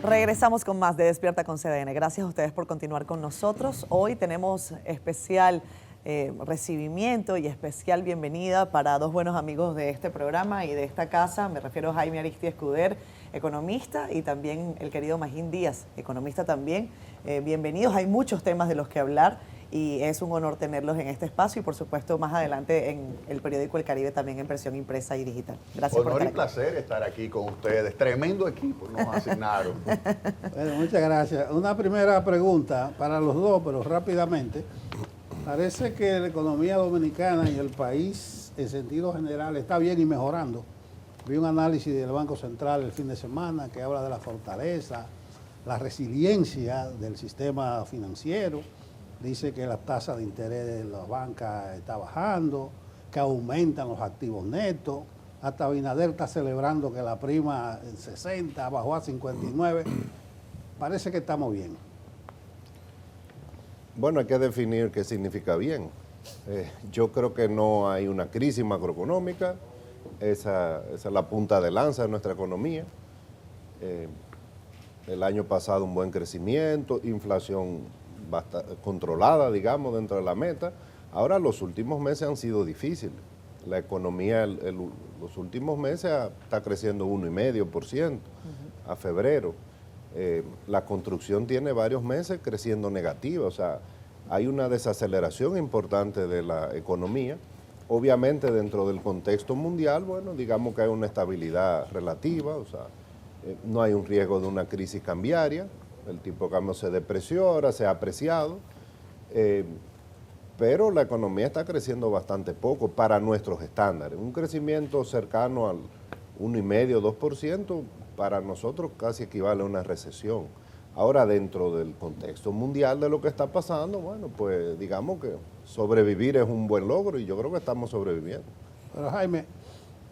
Regresamos con más de Despierta con CDN. Gracias a ustedes por continuar con nosotros. Hoy tenemos especial recibimiento y especial bienvenida para dos buenos amigos de este programa y de esta casa. Me refiero a Jaime Ariztía Escuder, economista, y también el querido Magín Díaz, economista también. Bienvenidos, hay muchos temas de los que hablar y es un honor tenerlos en este espacio y por supuesto más adelante en el periódico El Caribe también en versión impresa y digital. Gracias por estar aquí. Honor y placer estar aquí con ustedes. Tremendo equipo nos asignaron. Bueno, muchas gracias. Una primera pregunta para los dos, pero rápidamente. Parece que la economía dominicana y el país en sentido general está bien y mejorando. Vi un análisis del Banco Central el fin de semana que habla de la fortaleza, la resiliencia del sistema financiero. Dice que la tasa de interés de las bancas está bajando, que aumentan los activos netos. Hasta Abinader está celebrando que la prima en 60 bajó a 59. Parece que estamos bien. Bueno, hay que definir qué significa bien. Yo creo que no hay una crisis macroeconómica. Esa es la punta de lanza de nuestra economía. El año pasado un buen crecimiento, inflación controlada, digamos, dentro de la meta. Ahora los últimos meses han sido difíciles. La economía los últimos meses está creciendo 1,5% a febrero. La construcción tiene varios meses creciendo negativa, o sea, hay una desaceleración importante de la economía. Obviamente dentro del contexto mundial, bueno, digamos que hay una estabilidad relativa, o sea, no hay un riesgo de una crisis cambiaria. El tipo de cambio se depreció, ahora se ha apreciado, pero la economía está creciendo bastante poco para nuestros estándares. Un crecimiento cercano al 1,5%, 2%, para nosotros casi equivale a una recesión. Ahora, dentro del contexto mundial de lo que está pasando, bueno, pues digamos que sobrevivir es un buen logro y yo creo que estamos sobreviviendo. Pero Jaime,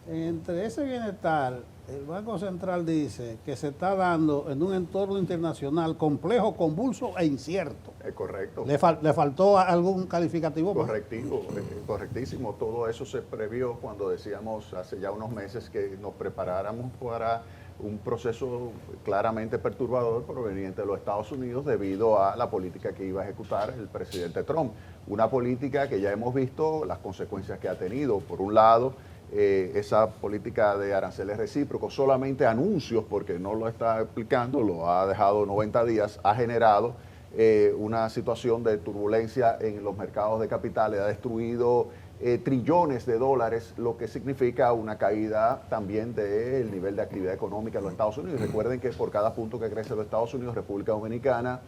entre ese bienestar, el Banco Central dice que se está dando en un entorno internacional complejo, convulso e incierto. Es correcto. ¿Le faltó algún calificativo más? Correctivo, correctísimo. Todo eso se previó cuando decíamos hace ya unos meses que nos preparáramos para un proceso claramente perturbador proveniente de los Estados Unidos debido a la política que iba a ejecutar el presidente Trump. Una política que ya hemos visto las consecuencias que ha tenido. Por un lado, esa política de aranceles recíprocos, solamente anuncios, porque no lo está explicando, lo ha dejado 90 días, ha generado una situación de turbulencia en los mercados de capitales, ha destruido trillones de dólares, lo que significa una caída también del nivel de actividad económica en los Estados Unidos. Recuerden que por cada punto que crece los Estados Unidos, República Dominicana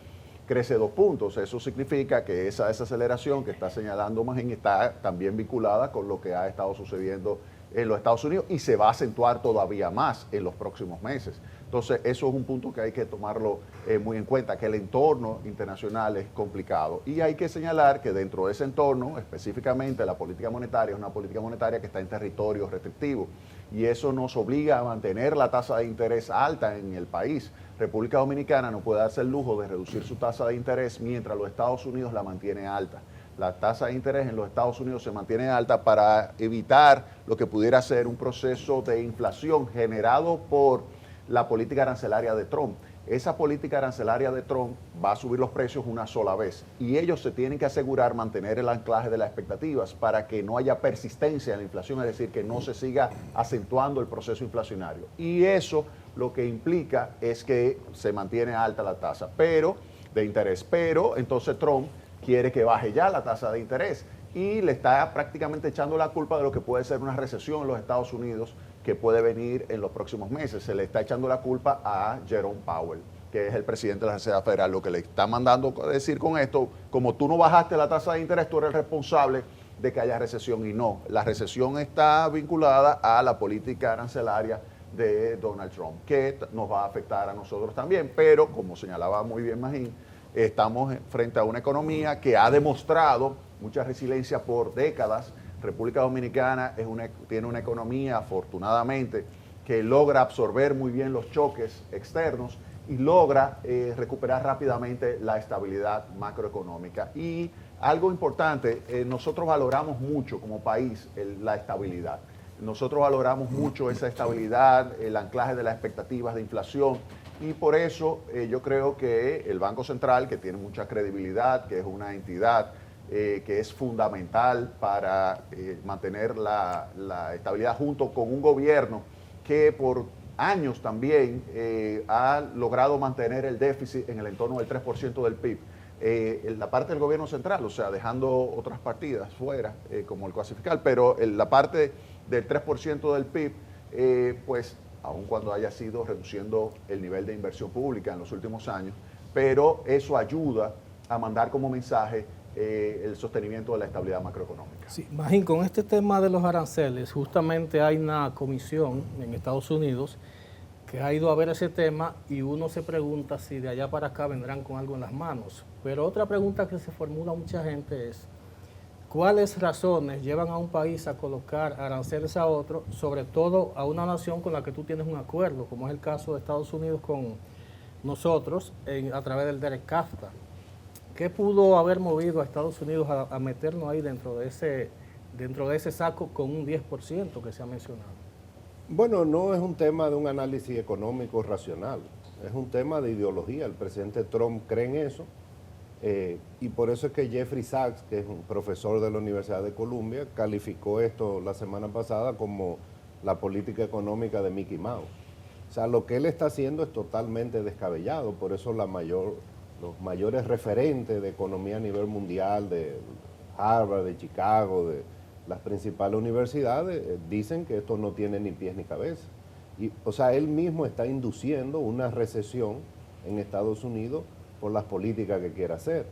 crece 2 puntos. Eso significa que esa desaceleración que está señalando Magín está también vinculada con lo que ha estado sucediendo en los Estados Unidos y se va a acentuar todavía más en los próximos meses. Entonces, eso es un punto que hay que tomarlo muy en cuenta, que el entorno internacional es complicado. Y hay que señalar que dentro de ese entorno, específicamente la política monetaria, es una política monetaria que está en territorio restrictivo. Y eso nos obliga a mantener la tasa de interés alta en el país. República Dominicana no puede darse el lujo de reducir su tasa de interés mientras los Estados Unidos la mantiene alta. La tasa de interés en los Estados Unidos se mantiene alta para evitar lo que pudiera ser un proceso de inflación generado por la política arancelaria de Trump. Esa política arancelaria de Trump va a subir los precios una sola vez y ellos se tienen que asegurar mantener el anclaje de las expectativas para que no haya persistencia en la inflación, es decir, que no se siga acentuando el proceso inflacionario. Y eso lo que implica es que se mantiene alta la tasa de interés, pero entonces Trump quiere que baje ya la tasa de interés y le está prácticamente echando la culpa de lo que puede ser una recesión en los Estados Unidos que puede venir en los próximos meses. Se le está echando la culpa a Jerome Powell, que es el presidente de la Reserva Federal. Lo que le está mandando a decir con esto, como tú no bajaste la tasa de interés, tú eres responsable de que haya recesión, y no. La recesión está vinculada a la política arancelaria de Donald Trump, que nos va a afectar a nosotros también, pero como señalaba muy bien Magín, estamos frente a una economía que ha demostrado mucha resiliencia por décadas. República Dominicana tiene una economía, afortunadamente, que logra absorber muy bien los choques externos y logra recuperar rápidamente la estabilidad macroeconómica. Y algo importante, nosotros valoramos mucho como país la estabilidad. Nosotros valoramos mucho esa estabilidad, el anclaje de las expectativas de inflación, Y por eso yo creo que el Banco Central, que tiene mucha credibilidad, que es una entidad que es fundamental para mantener la estabilidad junto con un gobierno que por años también ha logrado mantener el déficit en el entorno del 3% del PIB. En la parte del gobierno central, o sea, dejando otras partidas fuera, como el coasí fiscal, pero la parte del 3% del PIB, pues, aun cuando haya sido reduciendo el nivel de inversión pública en los últimos años, pero eso ayuda a mandar como mensaje el sostenimiento de la estabilidad macroeconómica. Sí, Magín, con este tema de los aranceles, justamente hay una comisión en Estados Unidos que ha ido a ver ese tema y uno se pregunta si de allá para acá vendrán con algo en las manos. Pero otra pregunta que se formula mucha gente es, ¿cuáles razones llevan a un país a colocar aranceles a otro, sobre todo a una nación con la que tú tienes un acuerdo, como es el caso de Estados Unidos con nosotros a través del DEREK-CAFTA? ¿Qué pudo haber movido a Estados Unidos a meternos ahí dentro de ese saco con un 10% que se ha mencionado? Bueno, no es un tema de un análisis económico racional, es un tema de ideología. El presidente Trump cree en eso y por eso es que Jeffrey Sachs, que es un profesor de la Universidad de Columbia, calificó esto la semana pasada como la política económica de Mickey Mouse. O sea, lo que él está haciendo es totalmente descabellado, por eso los mayores referentes de economía a nivel mundial, de Harvard, de Chicago, de las principales universidades, dicen que esto no tiene ni pies ni cabeza. Y, o sea, él mismo está induciendo una recesión en Estados Unidos por las políticas que quiere hacer.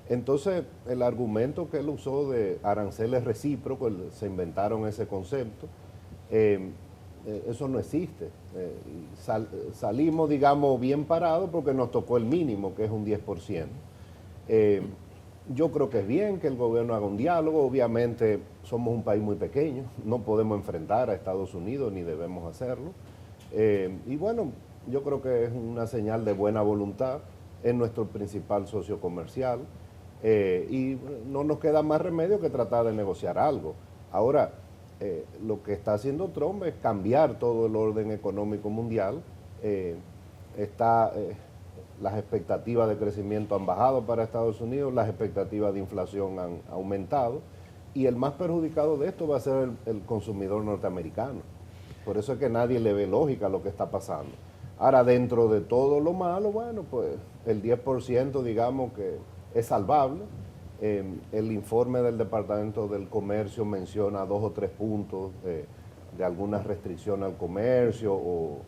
Entonces, el argumento que él usó de aranceles recíprocos, se inventaron ese concepto, eso no existe. Salimos, digamos, bien parados porque nos tocó el mínimo, que es un 10%. Yo creo que es bien que el gobierno haga un diálogo. Obviamente somos un país muy pequeño, no podemos enfrentar a Estados Unidos ni debemos hacerlo. Y bueno, yo creo que es una señal de buena voluntad, es nuestro principal socio comercial y no nos queda más remedio que tratar de negociar algo. Ahora, lo que está haciendo Trump es cambiar todo el orden económico mundial. Las expectativas de crecimiento han bajado para Estados Unidos, las expectativas de inflación han aumentado y el más perjudicado de esto va a ser el consumidor norteamericano. Por eso es que nadie le ve lógica a lo que está pasando. Ahora, dentro de todo lo malo, bueno, pues el 10% digamos que es salvable. El informe del Departamento del Comercio menciona 2 o 3 puntos de algunas restricciones al comercio o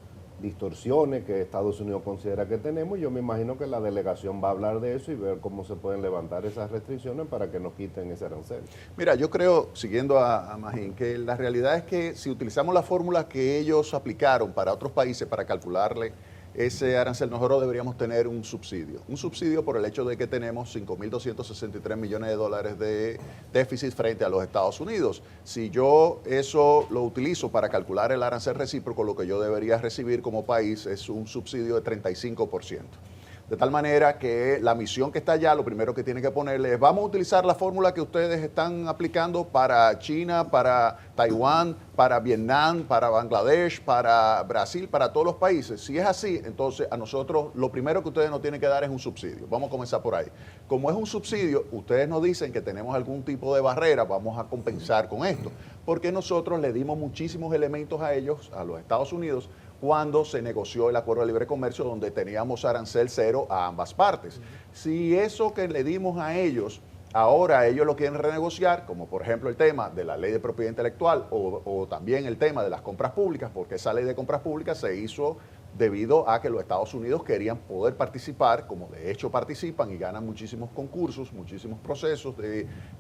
distorsiones que Estados Unidos considera que tenemos. Yo me imagino que la delegación va a hablar de eso y ver cómo se pueden levantar esas restricciones para que nos quiten ese arancel. Mira, yo creo, siguiendo a Magín, que la realidad es que si utilizamos la fórmula que ellos aplicaron para otros países para calcularle ese arancel, nosotros deberíamos tener un subsidio por el hecho de que tenemos 5.263 millones de dólares de déficit frente a los Estados Unidos. Si yo eso lo utilizo para calcular el arancel recíproco, lo que yo debería recibir como país es un subsidio de 35%. De tal manera que la misión que está allá, lo primero que tiene que ponerle es, vamos a utilizar la fórmula que ustedes están aplicando para China, para Taiwán, para Vietnam, para Bangladesh, para Brasil, para todos los países. Si es así, entonces a nosotros lo primero que ustedes nos tienen que dar es un subsidio. Vamos a comenzar por ahí. Como es un subsidio, ustedes nos dicen que tenemos algún tipo de barrera, vamos a compensar con esto. Porque nosotros le dimos muchísimos elementos a ellos, a los Estados Unidos, cuando se negoció el Acuerdo de Libre Comercio, donde teníamos arancel cero a ambas partes. Si eso que le dimos a ellos, ahora ellos lo quieren renegociar, como por ejemplo el tema de la ley de propiedad intelectual o también el tema de las compras públicas, porque esa ley de compras públicas se hizo debido a que los Estados Unidos querían poder participar, como de hecho participan y ganan muchísimos concursos, muchísimos procesos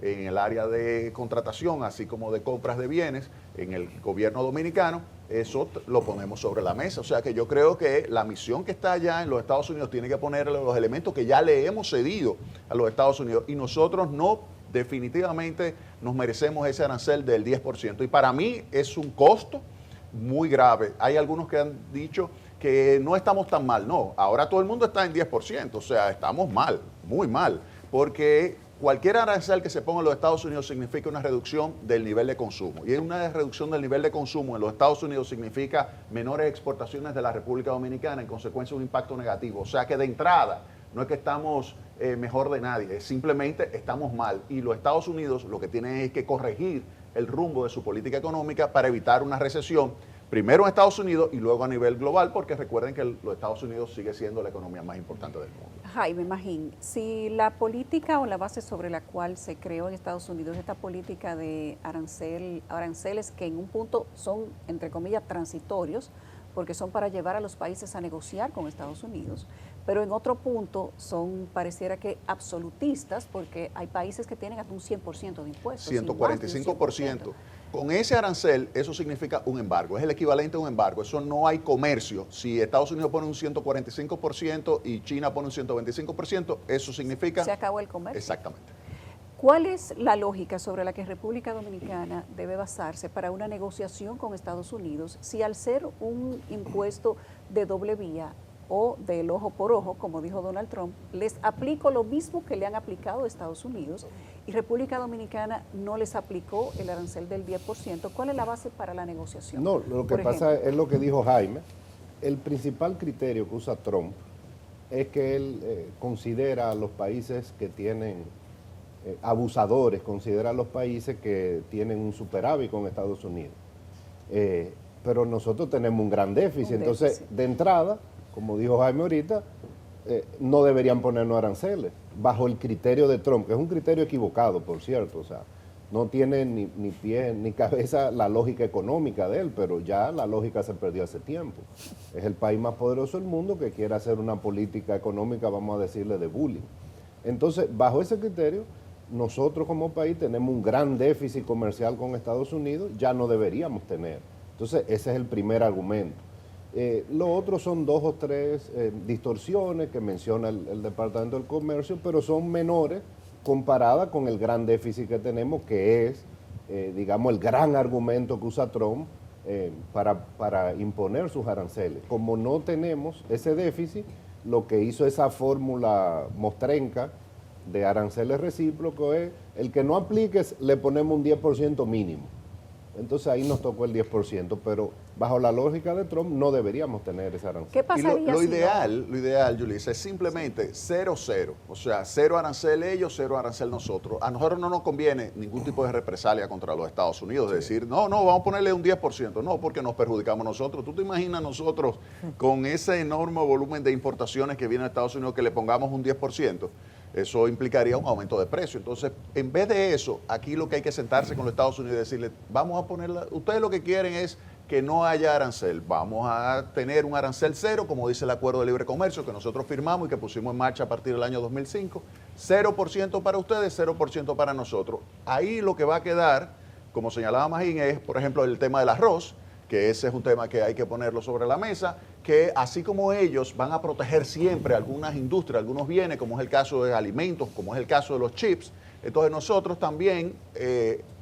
en el área de contratación, así como de compras de bienes en el gobierno dominicano. Eso lo ponemos sobre la mesa. O sea que yo creo que la misión que está allá en los Estados Unidos tiene que ponerle los elementos que ya le hemos cedido a los Estados Unidos y nosotros no, definitivamente nos merecemos ese arancel del 10%. Y para mí es un costo muy grave. Hay algunos que han dicho que no estamos tan mal. No, ahora todo el mundo está en 10%, o sea, estamos mal, muy mal, porque cualquier arancel que se ponga en los Estados Unidos significa una reducción del nivel de consumo. Y una reducción del nivel de consumo en los Estados Unidos significa menores exportaciones de la República Dominicana, en consecuencia un impacto negativo. O sea que de entrada no es que estamos mejor de nadie, simplemente estamos mal. Y los Estados Unidos lo que tienen es que corregir el rumbo de su política económica para evitar una recesión, primero en Estados Unidos y luego a nivel global, porque recuerden que los Estados Unidos sigue siendo la economía más importante del mundo. Jaime Magín, si la política o la base sobre la cual se creó en Estados Unidos esta política de aranceles que en un punto son, entre comillas, transitorios, porque son para llevar a los países a negociar con Estados Unidos, pero en otro punto son, pareciera que absolutistas, porque hay países que tienen hasta un 100% de impuestos. 145%. Con ese arancel, eso significa un embargo, es el equivalente a un embargo, eso no hay comercio. Si Estados Unidos pone un 145% y China pone un 125%, eso significa... Se acabó el comercio. Exactamente. ¿Cuál es la lógica sobre la que República Dominicana debe basarse para una negociación con Estados Unidos si al ser un impuesto de doble vía o del ojo por ojo, como dijo Donald Trump, les aplico lo mismo que le han aplicado a Estados Unidos y República Dominicana no les aplicó el arancel del 10%? ¿Cuál es la base para la negociación? No, lo que pasa es lo que dijo Jaime. El principal criterio que usa Trump es que él considera a los países que tienen abusadores, considera a los países que tienen un superávit con Estados Unidos. Pero nosotros tenemos un gran déficit, entonces de entrada, como dijo Jaime ahorita, no deberían ponernos aranceles, bajo el criterio de Trump, que es un criterio equivocado, por cierto, o sea, no tiene ni pie ni cabeza la lógica económica de él, pero ya la lógica se perdió hace tiempo. Es el país más poderoso del mundo que quiere hacer una política económica, vamos a decirle, de bullying. Entonces, bajo ese criterio, nosotros como país tenemos un gran déficit comercial con Estados Unidos, ya no deberíamos tener. Entonces, ese es el primer argumento. Lo otro son 2 o 3 distorsiones que menciona el Departamento del Comercio, pero son menores comparadas con el gran déficit que tenemos, que es, digamos, el gran argumento que usa Trump para imponer sus aranceles. Como no tenemos ese déficit, lo que hizo esa fórmula mostrenca de aranceles recíprocos es, el que no apliques le ponemos un 10% mínimo. Entonces ahí nos tocó el 10%, pero bajo la lógica de Trump no deberíamos tener ese arancel. ¿Qué pasaría Lo si ideal, Yulisa, es simplemente 0-0, o sea, 0 arancel ellos, 0 arancel nosotros. A nosotros no nos conviene ningún tipo de represalia contra los Estados Unidos, de decir, no, vamos a ponerle un 10%, no, porque nos perjudicamos nosotros. ¿Tú te imaginas nosotros con ese enorme volumen de importaciones que viene a Estados Unidos que le pongamos un 10%? Eso implicaría un aumento de precio. Entonces, en vez de eso, aquí lo que hay que sentarse con los Estados Unidos y decirle, vamos a ponerla, ustedes lo que quieren es que no haya arancel, vamos a tener un arancel cero, como dice el Acuerdo de Libre Comercio que nosotros firmamos y que pusimos en marcha a partir del año 2005, 0% para ustedes, 0% para nosotros. Ahí lo que va a quedar, como señalaba Magín, es, por ejemplo, el tema del arroz, que ese es un tema que hay que ponerlo sobre la mesa, que así como ellos van a proteger siempre algunas industrias, algunos bienes, como es el caso de alimentos, como es el caso de los chips, entonces nosotros también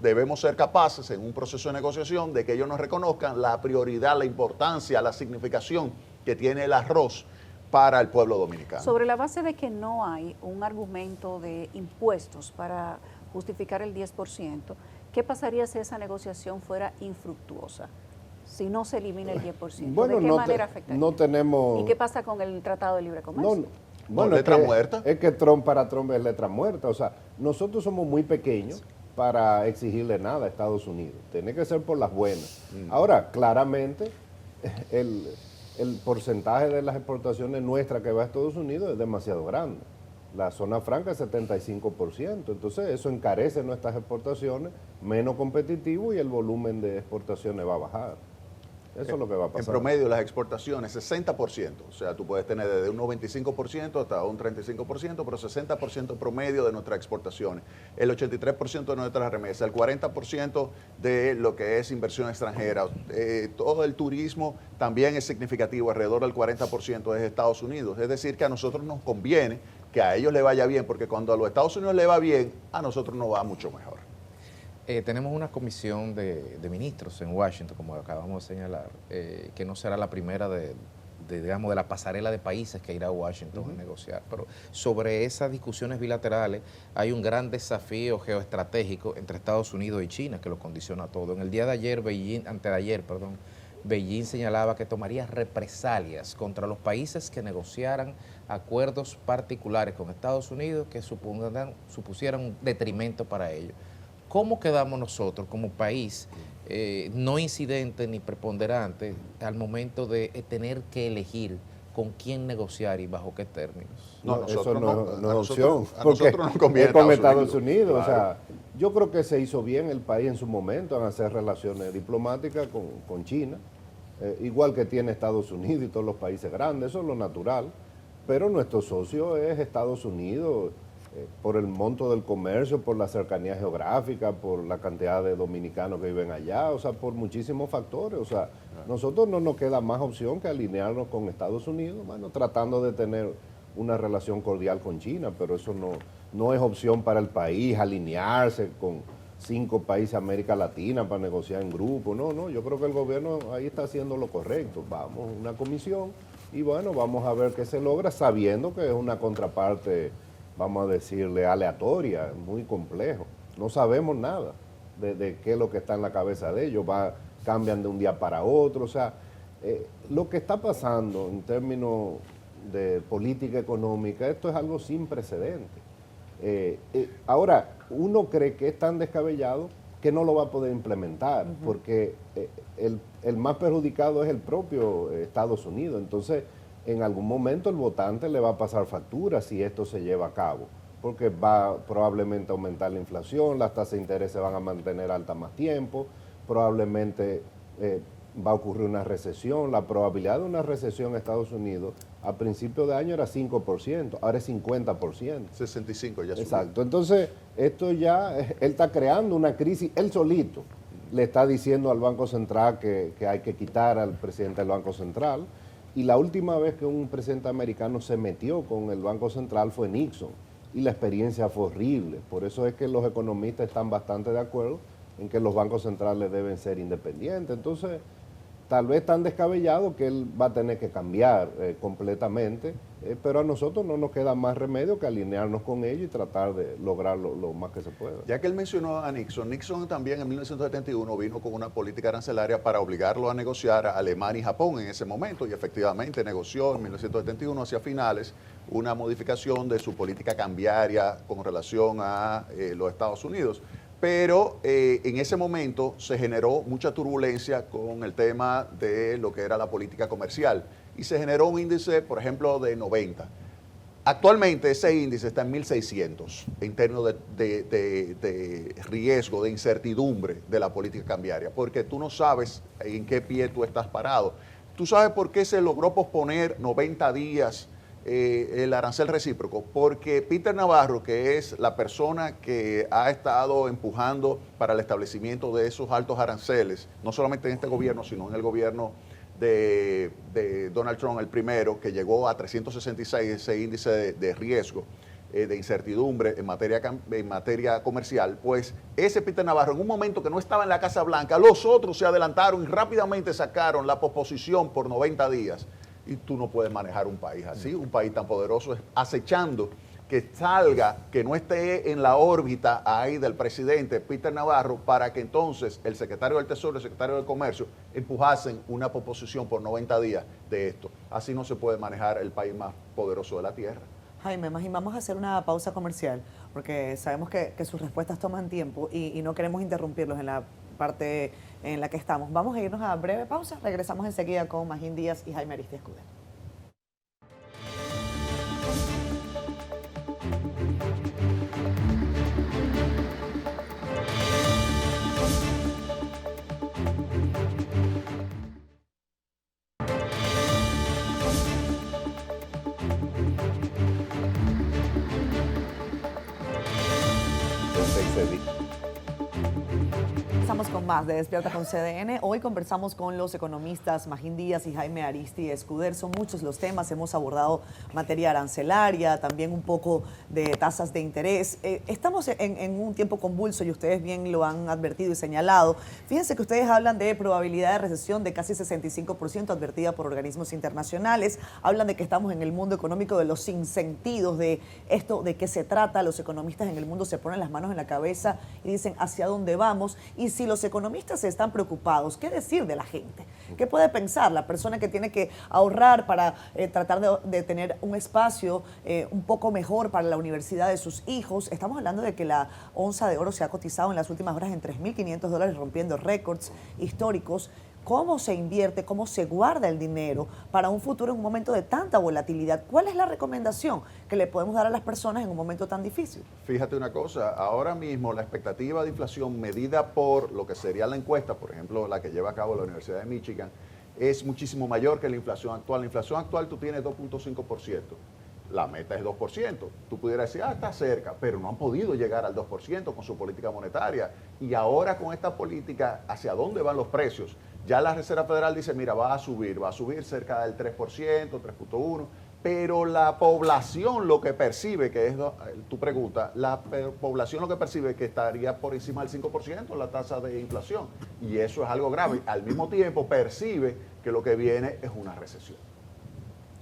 debemos ser capaces en un proceso de negociación de que ellos nos reconozcan la prioridad, la importancia, la significación que tiene el arroz para el pueblo dominicano. Sobre la base de que no hay un argumento de impuestos para justificar el 10%, ¿qué pasaría si esa negociación fuera infructuosa? Si no se elimina el 10%, bueno, ¿de qué manera afectaría? No tenemos... ¿Y qué pasa con el Tratado de Libre Comercio? Bueno, letra muerta. Es que para Trump es letra muerta. O sea, nosotros somos muy pequeños para exigirle nada a Estados Unidos. Tiene que ser por las buenas. Ahora, claramente, el porcentaje de las exportaciones nuestras que va a Estados Unidos es demasiado grande. La zona franca es 75%. Entonces, eso encarece nuestras exportaciones, menos competitivo y el volumen de exportaciones va a bajar. Eso es lo que va a pasar. En promedio, las exportaciones, 60%. O sea, tú puedes tener desde un 95% hasta un 35%, pero 60% promedio de nuestras exportaciones. El 83% de nuestras remesas, el 40% de lo que es inversión extranjera. Todo el turismo también es significativo, alrededor del 40% es Estados Unidos. Es decir, que a nosotros nos conviene que a ellos les vaya bien, porque cuando a los Estados Unidos les va bien, a nosotros nos va mucho mejor. Tenemos una comisión de ministros en Washington, como acabamos de señalar, que no será la primera de digamos, de la pasarela de países que irá a Washington a negociar. Pero sobre esas discusiones bilaterales hay un gran desafío geoestratégico entre Estados Unidos y China que lo condiciona todo. En el día de ayer, Beijing señalaba que tomaría represalias contra los países que negociaran acuerdos particulares con Estados Unidos que supusieran un detrimento para ellos. ¿Cómo quedamos nosotros como país no incidente ni preponderante al momento de tener que elegir con quién negociar y bajo qué términos? No, eso no es opción. A nosotros nos conviene es con Estados Unidos. Claro. O sea, yo creo que se hizo bien el país en su momento en hacer relaciones diplomáticas con China, igual que tiene Estados Unidos y todos los países grandes, eso es lo natural. Pero nuestro socio es Estados Unidos, por el monto del comercio, por la cercanía geográfica, por la cantidad de dominicanos que viven allá, o sea, por muchísimos factores. O sea, nosotros no nos queda más opción que alinearnos con Estados Unidos, bueno, tratando de tener una relación cordial con China, pero eso no es opción para el país, alinearse con 5 países de América Latina para negociar en grupo. No, yo creo que el gobierno ahí está haciendo lo correcto. Vamos, una comisión, y bueno, vamos a ver qué se logra, sabiendo que es una contraparte, vamos a decirle, aleatoria, muy complejo. No sabemos nada de qué es lo que está en la cabeza de ellos, cambian de un día para otro. O sea, lo que está pasando en términos de política económica, esto es algo sin precedentes. Ahora, uno cree que es tan descabellado que no lo va a poder implementar, porque el más perjudicado es el propio Estados Unidos. Entonces, en algún momento el votante le va a pasar factura si esto se lleva a cabo, porque va probablemente a aumentar la inflación, las tasas de interés se van a mantener altas más tiempo, probablemente va a ocurrir una recesión. La probabilidad de una recesión en Estados Unidos a principio de año era 5%, ahora es 50%. 65 ya subió. Exacto, entonces esto ya, él está creando una crisis, él solito le está diciendo al Banco Central que hay que quitar al presidente del Banco Central. Y la última vez que un presidente americano se metió con el Banco Central fue Nixon, y la experiencia fue horrible. Por eso es que los economistas están bastante de acuerdo en que los bancos centrales deben ser independientes. Entonces, tal vez tan descabellado que él va a tener que cambiar completamente, pero a nosotros no nos queda más remedio que alinearnos con ellos y tratar de lograrlo lo más que se pueda. Ya que él mencionó a Nixon, Nixon también en 1971 vino con una política arancelaria para obligarlo a negociar a Alemania y Japón en ese momento, y efectivamente negoció en 1971 hacia finales una modificación de su política cambiaria con relación a los Estados Unidos. Pero en ese momento se generó mucha turbulencia con el tema de lo que era la política comercial, y se generó un índice, por ejemplo, de 90. Actualmente ese índice está en 1600 en términos de riesgo, de incertidumbre de la política cambiaria, porque tú no sabes en qué pie tú estás parado. ¿Tú sabes por qué se logró posponer 90 días el arancel recíproco? Porque Peter Navarro, que es la persona que ha estado empujando para el establecimiento de esos altos aranceles, no solamente en este gobierno, sino en el gobierno de Donald Trump, el primero, que llegó a 366 ese índice de riesgo, de incertidumbre en materia comercial, pues ese Peter Navarro, en un momento que no estaba en la Casa Blanca, los otros se adelantaron y rápidamente sacaron la posposición por 90 días. Y tú no puedes manejar un país así, un país tan poderoso, acechando que salga, que no esté en la órbita ahí del presidente Peter Navarro, para que entonces el secretario del Tesoro y el secretario del Comercio empujasen una posposición por 90 días de esto. Así no se puede manejar el país más poderoso de la tierra. Jaime, vamos a hacer una pausa comercial, porque sabemos que sus respuestas toman tiempo y no queremos interrumpirlos en la parte en la que estamos. Vamos a irnos a breve pausa, regresamos enseguida con Magín Díaz y Jaime Ariztía Escudero. Seguimos con más de Despierta con CDN. Hoy conversamos con los economistas Magín Díaz y Jaime Aristi Escuder. Son muchos los temas. Hemos abordado materia arancelaria, también un poco de tasas de interés. Estamos en un tiempo convulso y ustedes bien lo han advertido y señalado. Fíjense que ustedes hablan de probabilidad de recesión de casi 65% advertida por organismos internacionales. Hablan de que estamos en el mundo económico de los sinsentidos, de esto, de qué se trata. Los economistas en el mundo se ponen las manos en la cabeza y dicen hacia dónde vamos. Y si los economistas están preocupados, ¿qué decir de la gente? ¿Qué puede pensar la persona que tiene que ahorrar para tratar de tener un espacio un poco mejor para la universidad de sus hijos? Estamos hablando de que la onza de oro se ha cotizado en las últimas horas en $3.500, rompiendo récords históricos. ¿Cómo se invierte, cómo se guarda el dinero para un futuro en un momento de tanta volatilidad? ¿Cuál es la recomendación que le podemos dar a las personas en un momento tan difícil? Fíjate una cosa, ahora mismo la expectativa de inflación medida por lo que sería la encuesta, por ejemplo, la que lleva a cabo la Universidad de Michigan, es muchísimo mayor que la inflación actual. La inflación actual tú tienes 2.5%. La meta es 2%. Tú pudieras decir, está cerca, pero no han podido llegar al 2% con su política monetaria. Y ahora con esta política, ¿hacia dónde van los precios? Ya la Reserva Federal dice, mira, va a subir cerca del 3%, 3.1%, pero la población lo que percibe, que es tu pregunta, la población lo que percibe es que estaría por encima del 5% la tasa de inflación. Y eso es algo grave. Al mismo tiempo percibe que lo que viene es una recesión.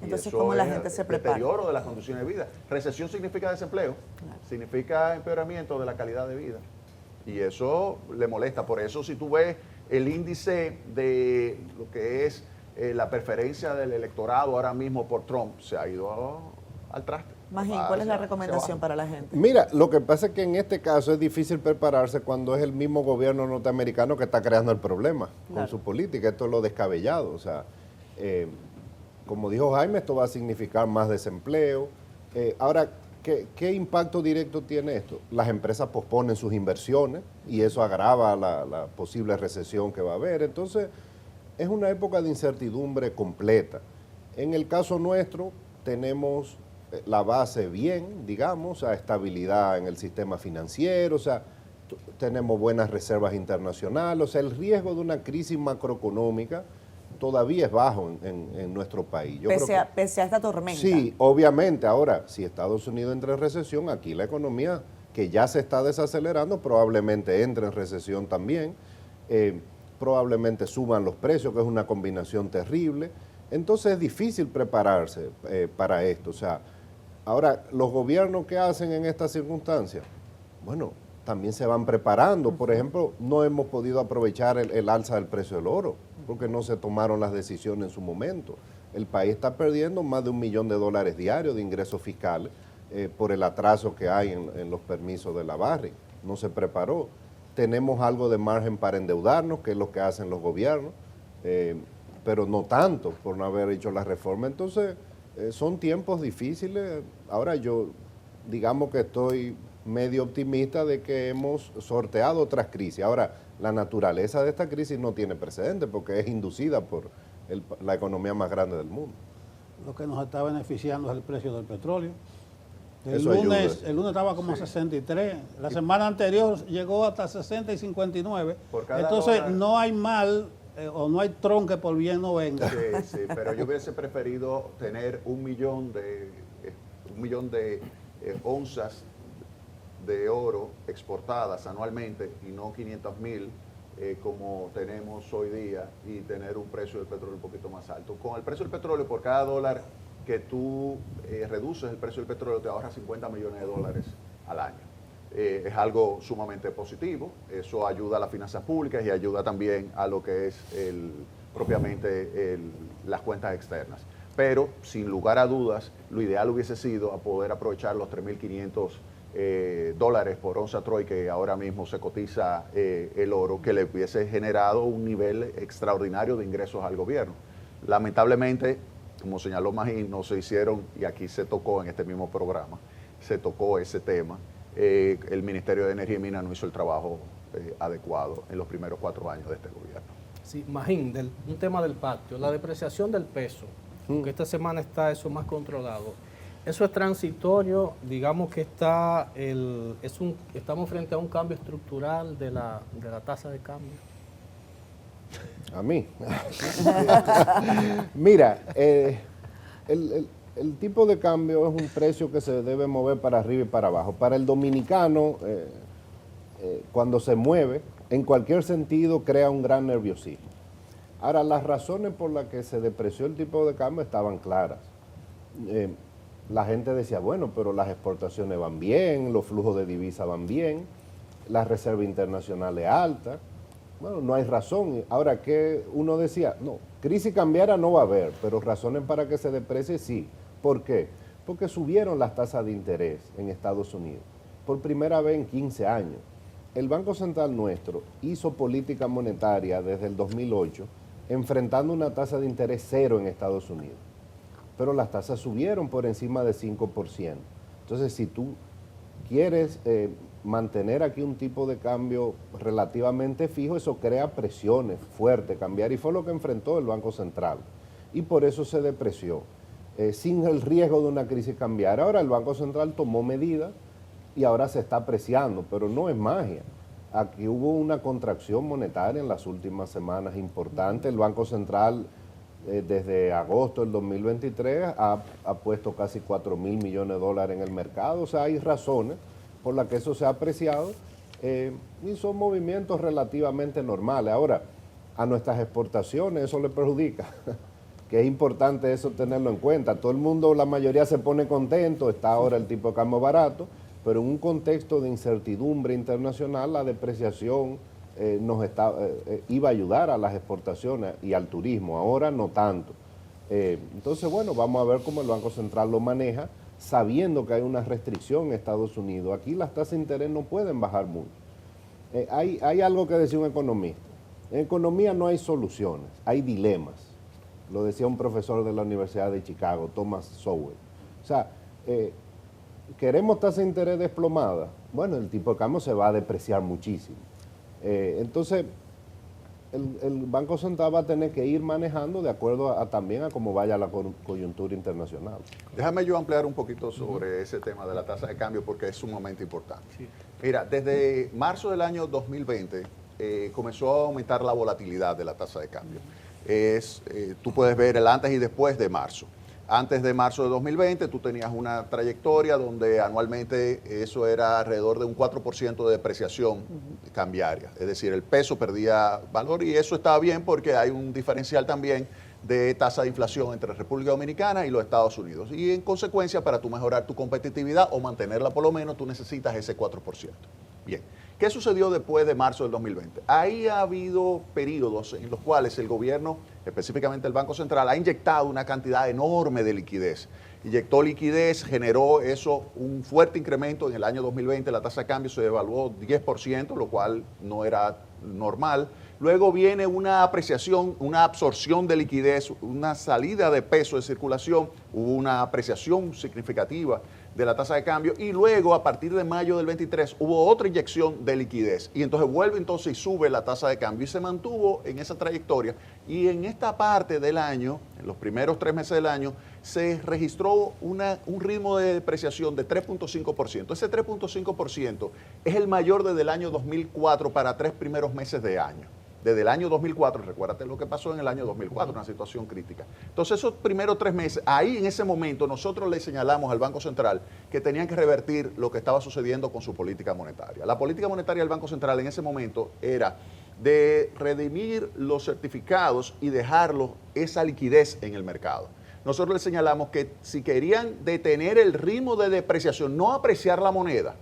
Entonces, ¿cómo la gente se prepara? Deterioro de las condiciones de vida. Recesión significa desempleo, significa empeoramiento de la calidad de vida. Y eso le molesta. Por eso, si tú ves el índice de lo que es la preferencia del electorado ahora mismo por Trump, se ha ido al traste. Magín, ¿cuál es la recomendación para la gente? Mira, lo que pasa es que en este caso es difícil prepararse cuando es el mismo gobierno norteamericano que está creando el problema con su política. Esto es lo descabellado. O sea, como dijo Jaime, esto va a significar más desempleo. Ahora, ¿qué impacto directo tiene esto? Las empresas posponen sus inversiones y eso agrava la posible recesión que va a haber. Entonces, es una época de incertidumbre completa. En el caso nuestro, tenemos la base bien, digamos, o sea, estabilidad en el sistema financiero, o sea, tenemos buenas reservas internacionales, o sea, el riesgo de una crisis macroeconómica todavía es bajo en nuestro país. Pese a esta tormenta. Sí, obviamente. Ahora, si Estados Unidos entra en recesión, aquí la economía, que ya se está desacelerando, probablemente entre en recesión también. Probablemente suban los precios, que es una combinación terrible. Entonces es difícil prepararse para esto. O sea, ahora, los gobiernos que hacen en estas circunstancias, bueno, también se van preparando. Por ejemplo, no hemos podido aprovechar el alza del precio del oro, porque no se tomaron las decisiones en su momento. El país está perdiendo más de $1 millón diarios de ingresos fiscales por el atraso que hay en los permisos de la Barrick. No se preparó. Tenemos algo de margen para endeudarnos, que es lo que hacen los gobiernos, pero no tanto por no haber hecho la reforma. Entonces, son tiempos difíciles. Ahora yo, digamos que estoy medio optimista de que hemos sorteado otras crisis. Ahora, la naturaleza de esta crisis no tiene precedente porque es inducida por la economía más grande del mundo. Lo que nos está beneficiando es el precio del petróleo. El Eso lunes ayuda. estaba como 63, la semana anterior llegó hasta 60 y 59. Por cada Entonces dólar. no hay mal o no hay tronque por bien no venga. Sí, sí, pero yo hubiese preferido tener 1 millón de onzas de oro exportadas anualmente y no 500.000 como tenemos hoy día, y tener un precio del petróleo un poquito más alto. Con el precio del petróleo, por cada dólar que tú reduces el precio del petróleo, te ahorras $50 millones al año. Es algo sumamente positivo. Eso ayuda a las finanzas públicas y ayuda también a lo que es propiamente las cuentas externas. Pero, sin lugar a dudas, lo ideal hubiese sido a poder aprovechar los $3.500 por onza Troy, que ahora mismo se cotiza el oro, que le hubiese generado un nivel extraordinario de ingresos al gobierno. Lamentablemente, como señaló Magín, no se hicieron, y aquí se tocó en este mismo programa, se tocó ese tema. El Ministerio de Energía y Minas no hizo el trabajo adecuado en los primeros 4 años de este gobierno. Sí, Magín, un tema del pacto, la depreciación del peso, que esta semana está eso más controlado. Eso es transitorio, digamos que estamos frente a un cambio estructural de la tasa de cambio. A mí. Mira, el tipo de cambio es un precio que se debe mover para arriba y para abajo. Para el dominicano, cuando se mueve, en cualquier sentido, crea un gran nerviosismo. Ahora, las razones por las que se depreció el tipo de cambio estaban claras. La gente decía, bueno, pero las exportaciones van bien, los flujos de divisa van bien, la reserva internacional es alta. Bueno, no hay razón. Ahora, que uno decía, no, crisis cambiaria no va a haber, pero razones para que se deprecie sí. ¿Por qué? Porque subieron las tasas de interés en Estados Unidos por primera vez en 15 años. El Banco Central nuestro hizo política monetaria desde el 2008 enfrentando una tasa de interés cero en Estados Unidos. Pero las tasas subieron por encima de 5%. Entonces, si tú quieres mantener aquí un tipo de cambio relativamente fijo, eso crea presiones fuertes, cambiar, y fue lo que enfrentó el Banco Central. Y por eso se depreció, sin el riesgo de una crisis cambiaria. Ahora el Banco Central tomó medidas y ahora se está apreciando, pero no es magia. Aquí hubo una contracción monetaria en las últimas semanas importante. El Banco Central desde agosto del 2023 ha puesto casi 4.000 millones de dólares en el mercado. O sea, hay razones por las que eso se ha apreciado y son movimientos relativamente normales. Ahora, a nuestras exportaciones eso le perjudica, que es importante eso tenerlo en cuenta. Todo el mundo, la mayoría se pone contento, está ahora el tipo de cambio barato, pero en un contexto de incertidumbre internacional, la depreciación iba a ayudar a las exportaciones y al turismo, ahora no tanto. Entonces, bueno, vamos a ver cómo el Banco Central lo maneja, sabiendo que hay una restricción en Estados Unidos. Aquí las tasas de interés no pueden bajar mucho. Hay algo que decía un economista. En economía no hay soluciones, hay dilemas. Lo decía un profesor de la Universidad de Chicago, Thomas Sowell. O sea, ¿queremos tasa de interés desplomada? Bueno, el tipo de cambio se va a depreciar muchísimo. Entonces, el Banco Central va a tener que ir manejando de acuerdo también a cómo vaya la coyuntura internacional. Déjame yo ampliar un poquito sobre ese tema de la tasa de cambio porque es sumamente importante. Sí. Mira, desde marzo del año 2020 comenzó a aumentar la volatilidad de la tasa de cambio. Tú puedes ver el antes y después de marzo. Antes de marzo de 2020 tú tenías una trayectoria donde anualmente eso era alrededor de un 4% de depreciación cambiaria. Es decir, el peso perdía valor y eso estaba bien porque hay un diferencial también de tasa de inflación entre República Dominicana y los Estados Unidos. Y en consecuencia, para tú mejorar tu competitividad o mantenerla por lo menos, tú necesitas ese 4%. Bien. ¿Qué sucedió después de marzo del 2020? Ahí ha habido periodos en los cuales el gobierno, específicamente el Banco Central, ha inyectado una cantidad enorme de liquidez. Inyectó liquidez, generó eso un fuerte incremento. En el año 2020 la tasa de cambio se devaluó 10%, lo cual no era normal. Luego viene una apreciación, una absorción de liquidez, una salida de peso de circulación, hubo una apreciación significativa de la tasa de cambio y luego a partir de mayo del 23 hubo otra inyección de liquidez y entonces vuelve entonces y sube la tasa de cambio y se mantuvo en esa trayectoria y en esta parte del año, en los primeros 3 meses del año, se registró un ritmo de depreciación de 3.5%. Ese 3.5% es el mayor desde el año 2004 para 3 primeros meses de año. Desde el año 2004, recuérdate lo que pasó en el año 2004, una situación crítica. Entonces esos primeros 3 meses, ahí en ese momento nosotros le señalamos al Banco Central que tenían que revertir lo que estaba sucediendo con su política monetaria. La política monetaria del Banco Central en ese momento era de redimir los certificados y dejarlos esa liquidez en el mercado. Nosotros le señalamos que si querían detener el ritmo de depreciación, no apreciar la moneda,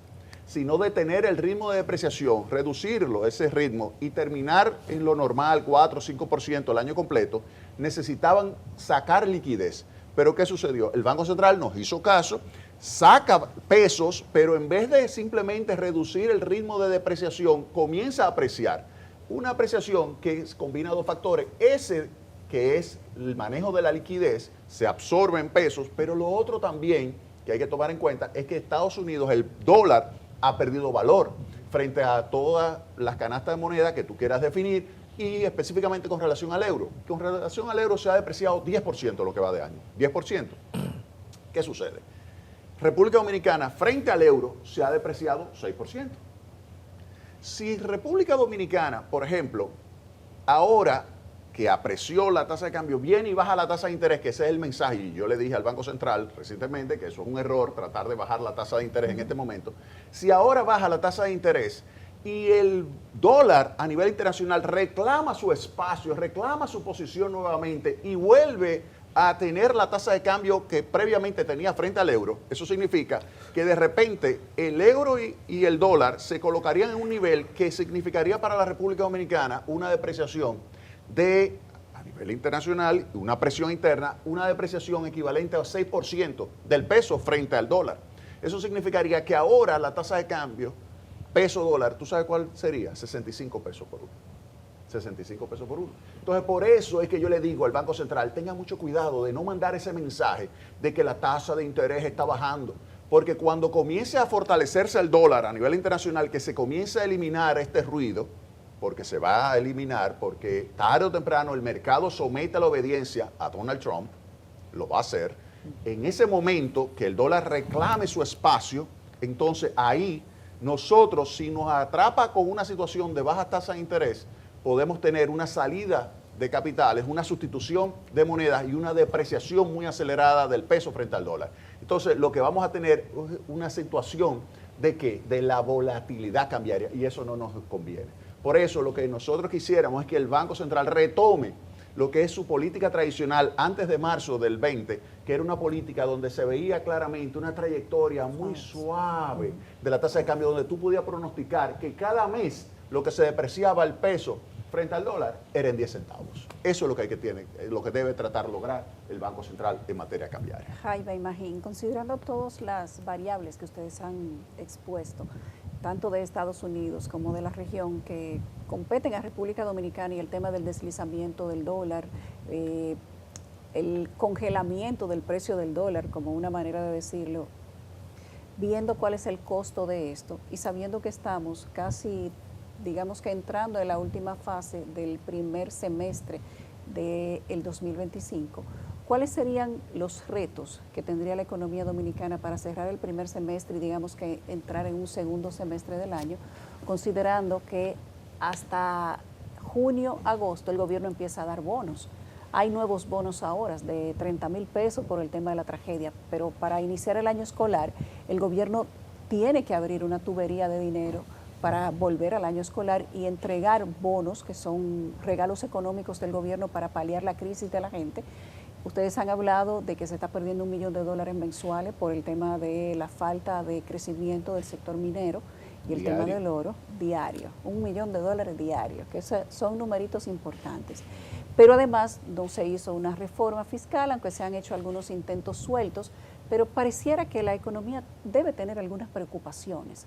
sino detener el ritmo de depreciación, reducirlo, ese ritmo, y terminar en lo normal, 4 o 5% el año completo, necesitaban sacar liquidez. Pero ¿qué sucedió? El Banco Central nos hizo caso, saca pesos, pero en vez de simplemente reducir el ritmo de depreciación, comienza a apreciar. Una apreciación que combina 2 factores, ese que es el manejo de la liquidez, se absorbe en pesos, pero lo otro también que hay que tomar en cuenta es que Estados Unidos, el dólar, ha perdido valor frente a todas las canastas de moneda que tú quieras definir y específicamente con relación al euro. Con relación al euro se ha depreciado 10% lo que va de año, 10%. ¿Qué sucede? República Dominicana frente al euro se ha depreciado 6%. Si República Dominicana, por ejemplo, ahora que apreció la tasa de cambio, viene y baja la tasa de interés, que ese es el mensaje, y yo le dije al Banco Central recientemente que eso es un error, tratar de bajar la tasa de interés en este momento. Si ahora baja la tasa de interés y el dólar a nivel internacional reclama su espacio, reclama su posición nuevamente y vuelve a tener la tasa de cambio que previamente tenía frente al euro, eso significa que de repente el euro y el dólar se colocarían en un nivel que significaría para la República Dominicana una depreciación a nivel internacional, una presión interna, una depreciación equivalente al 6% del peso frente al dólar. Eso significaría que ahora la tasa de cambio peso-dólar, ¿tú sabes cuál sería? 65 pesos por uno. 65 pesos por uno. Entonces, por eso es que yo le digo al Banco Central, tenga mucho cuidado de no mandar ese mensaje de que la tasa de interés está bajando, porque cuando comience a fortalecerse el dólar a nivel internacional, que se comience a eliminar este ruido, porque se va a eliminar, porque tarde o temprano el mercado somete a la obediencia a Donald Trump, lo va a hacer, en ese momento que el dólar reclame su espacio, entonces ahí nosotros, si nos atrapa con una situación de baja tasa de interés, podemos tener una salida de capitales, una sustitución de monedas y una depreciación muy acelerada del peso frente al dólar. Entonces, lo que vamos a tener es una situación de ¿qué? De la volatilidad cambiaria, y eso no nos conviene. Por eso, lo que nosotros quisiéramos es que el Banco Central retome lo que es su política tradicional antes de marzo del 20, que era una política donde se veía claramente una trayectoria muy suave de la tasa de cambio, donde tú podías pronosticar que cada mes lo que se depreciaba el peso frente al dólar era en 10 centavos. Eso es lo que debe tratar de lograr el Banco Central en materia cambiaria. Jaime Magín, considerando todas las variables que ustedes han expuesto, tanto de Estados Unidos como de la región, que competen a República Dominicana, y el tema del deslizamiento del dólar, el congelamiento del precio del dólar, como una manera de decirlo, viendo cuál es el costo de esto y sabiendo que estamos casi, digamos que entrando en la última fase del primer semestre del 2025, ¿cuáles serían los retos que tendría la economía dominicana para cerrar el primer semestre y digamos que entrar en un segundo semestre del año, considerando que hasta junio, agosto el gobierno empieza a dar bonos? Hay nuevos bonos ahora de 30,000 pesos por el tema de la tragedia, pero para iniciar el año escolar el gobierno tiene que abrir una tubería de dinero para volver al año escolar y entregar bonos, que son regalos económicos del gobierno para paliar la crisis de la gente. Ustedes han hablado de que se está perdiendo $1 millón mensuales por el tema de la falta de crecimiento del sector minero y el tema del oro diario, $1 millón diario, que son numeritos importantes. Pero además no se hizo una reforma fiscal, aunque se han hecho algunos intentos sueltos, pero pareciera que la economía debe tener algunas preocupaciones.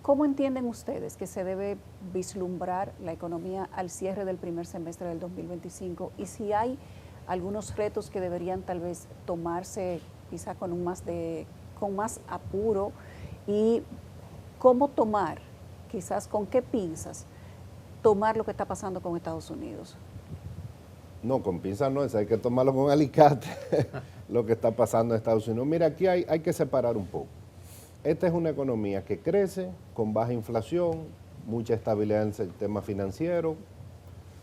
¿Cómo entienden ustedes que se debe vislumbrar la economía al cierre del primer semestre del 2025? Y si hay algunos retos que deberían tal vez tomarse quizá con más apuro, y cómo tomar, quizás con qué pinzas, tomar lo que está pasando con Estados Unidos. No, con pinzas no, hay que tomarlo con alicate, lo que está pasando en Estados Unidos. Mira, aquí hay que separar un poco. Esta es una economía que crece con baja inflación, mucha estabilidad en el sistema financiero,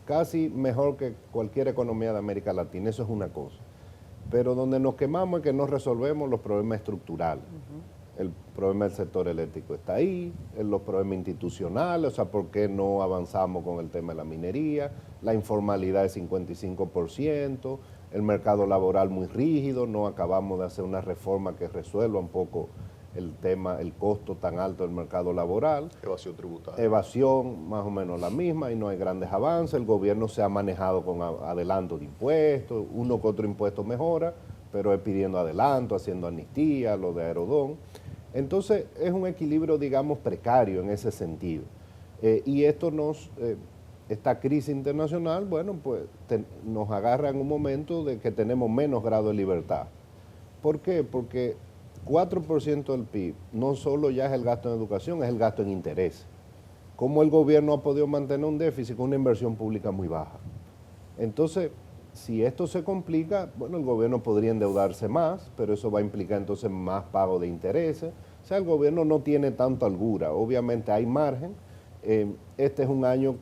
casi mejor que cualquier economía de América Latina, eso es una cosa. Pero donde nos quemamos es que no resolvemos los problemas estructurales. El problema del sector eléctrico está ahí, los problemas institucionales, o sea, ¿por qué no avanzamos con el tema de la minería? La informalidad es 55%, el mercado laboral muy rígido, no acabamos de hacer una reforma que resuelva un poco el tema, el costo tan alto del mercado laboral. Evasión tributaria. Evasión más o menos la misma y no hay grandes avances. El gobierno se ha manejado con adelanto de impuestos, uno que otro impuesto mejora, pero es pidiendo adelanto, haciendo amnistía, lo de Aerodón. Entonces es un equilibrio, digamos, precario en ese sentido. Y esto esta crisis internacional, bueno, pues nos agarra en un momento de que tenemos menos grado de libertad. ¿Por qué? Porque 4% del PIB no solo ya es el gasto en educación, es el gasto en interés. ¿Cómo el gobierno ha podido mantener un déficit con una inversión pública muy baja? Entonces, Si esto se complica, bueno, el gobierno podría endeudarse más, pero eso va a implicar entonces más pago de intereses. O sea, el gobierno no tiene tanta holgura. Obviamente hay margen. Este es un año,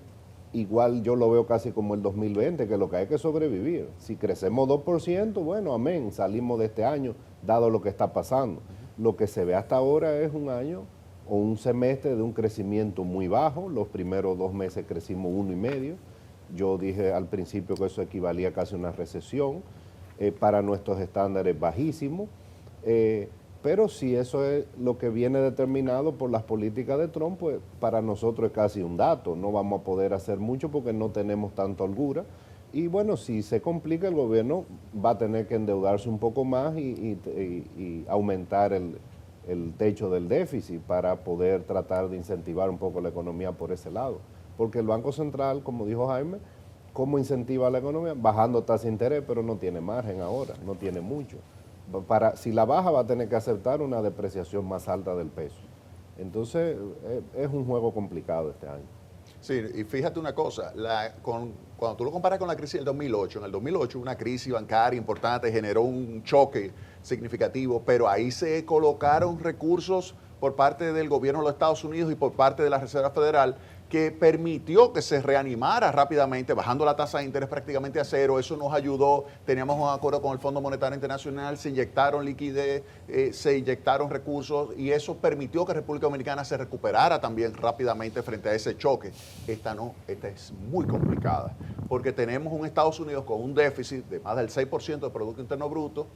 igual yo lo veo casi como el 2020, que lo que hay que sobrevivir. Si crecemos 2%, bueno, amén, salimos de este año, dado lo que está pasando. Lo que se ve hasta ahora es un año o un semestre de un crecimiento muy bajo. Los primeros 2 meses crecimos 1,5%. Yo dije al principio que eso equivalía casi a una recesión, para nuestros estándares bajísimos, pero si eso es lo que viene determinado por las políticas de Trump, pues para nosotros es casi un dato, no vamos a poder hacer mucho porque no tenemos tanta holgura. Y bueno, si se complica, el gobierno va a tener que endeudarse un poco más y aumentar el techo del déficit para poder tratar de incentivar un poco la economía por ese lado. Porque el Banco Central, como dijo Jaime, ¿cómo incentiva la economía? Bajando tasa de interés, pero no tiene margen ahora, no tiene mucho. Si la baja va a tener que aceptar una depreciación más alta del peso. Entonces es un juego complicado este año. Sí, y fíjate una cosa, cuando tú lo comparas con la crisis del 2008, en el 2008 una crisis bancaria importante generó un choque significativo, pero ahí se colocaron recursos por parte del gobierno de los Estados Unidos y por parte de la Reserva Federal que permitió que se reanimara rápidamente, bajando la tasa de interés prácticamente a cero. Eso nos ayudó, teníamos un acuerdo con el Fondo Monetario Internacional, se inyectaron liquidez, se inyectaron recursos y eso permitió que República Dominicana se recuperara también rápidamente frente a ese choque. Esta es muy complicada, porque tenemos un Estados Unidos con un déficit de más del 6% del Producto Interno Bruto,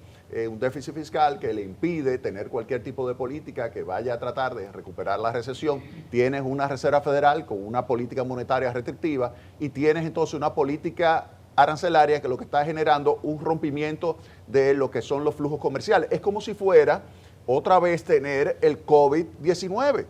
un déficit fiscal que le impide tener cualquier tipo de política que vaya a tratar de recuperar la recesión. Tienes una Reserva Federal con una política monetaria restrictiva y tienes entonces una política arancelaria que lo que está generando un rompimiento de lo que son los flujos comerciales. Es como si fuera otra vez tener el COVID-19,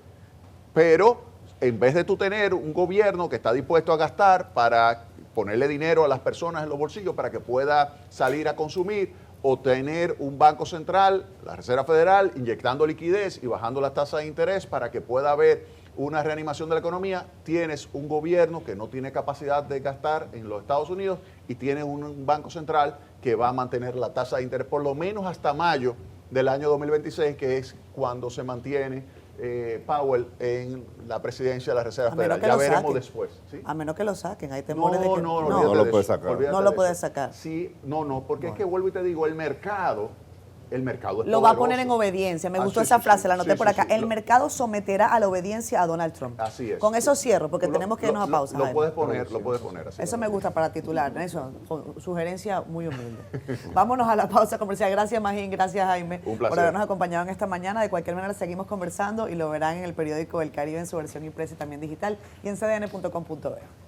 pero en vez de tú tener un gobierno que está dispuesto a gastar para ponerle dinero a las personas en los bolsillos para que pueda salir a consumir, o tener un banco central, la Reserva Federal, inyectando liquidez y bajando las tasas de interés para que pueda haber una reanimación de la economía, tienes un gobierno que no tiene capacidad de gastar en los Estados Unidos y tienes un banco central que va a mantener la tasa de interés por lo menos hasta mayo del año 2026, que es cuando se mantiene Powell en la presidencia de la Reserva Federal. Ya veremos después. ¿Sí? A menos que lo saquen, hay temores de que no lo puede sacar. No lo puede sacar. Sí, porque es que vuelvo y te digo, el mercado es lo va a poner en obediencia. Me gustó esa frase, la anoté por acá. El mercado someterá a la obediencia a Donald Trump. Así es. Con eso cierro, porque tenemos que irnos a pausa. Lo puedes poner así. Eso me gusta para titular, eso, sugerencia muy humilde. Vámonos a la pausa comercial. Gracias, Magín, gracias, Jaime, por habernos acompañado en esta mañana. De cualquier manera, seguimos conversando y lo verán en el periódico El Caribe en su versión impresa y también digital y en cdn.com.be.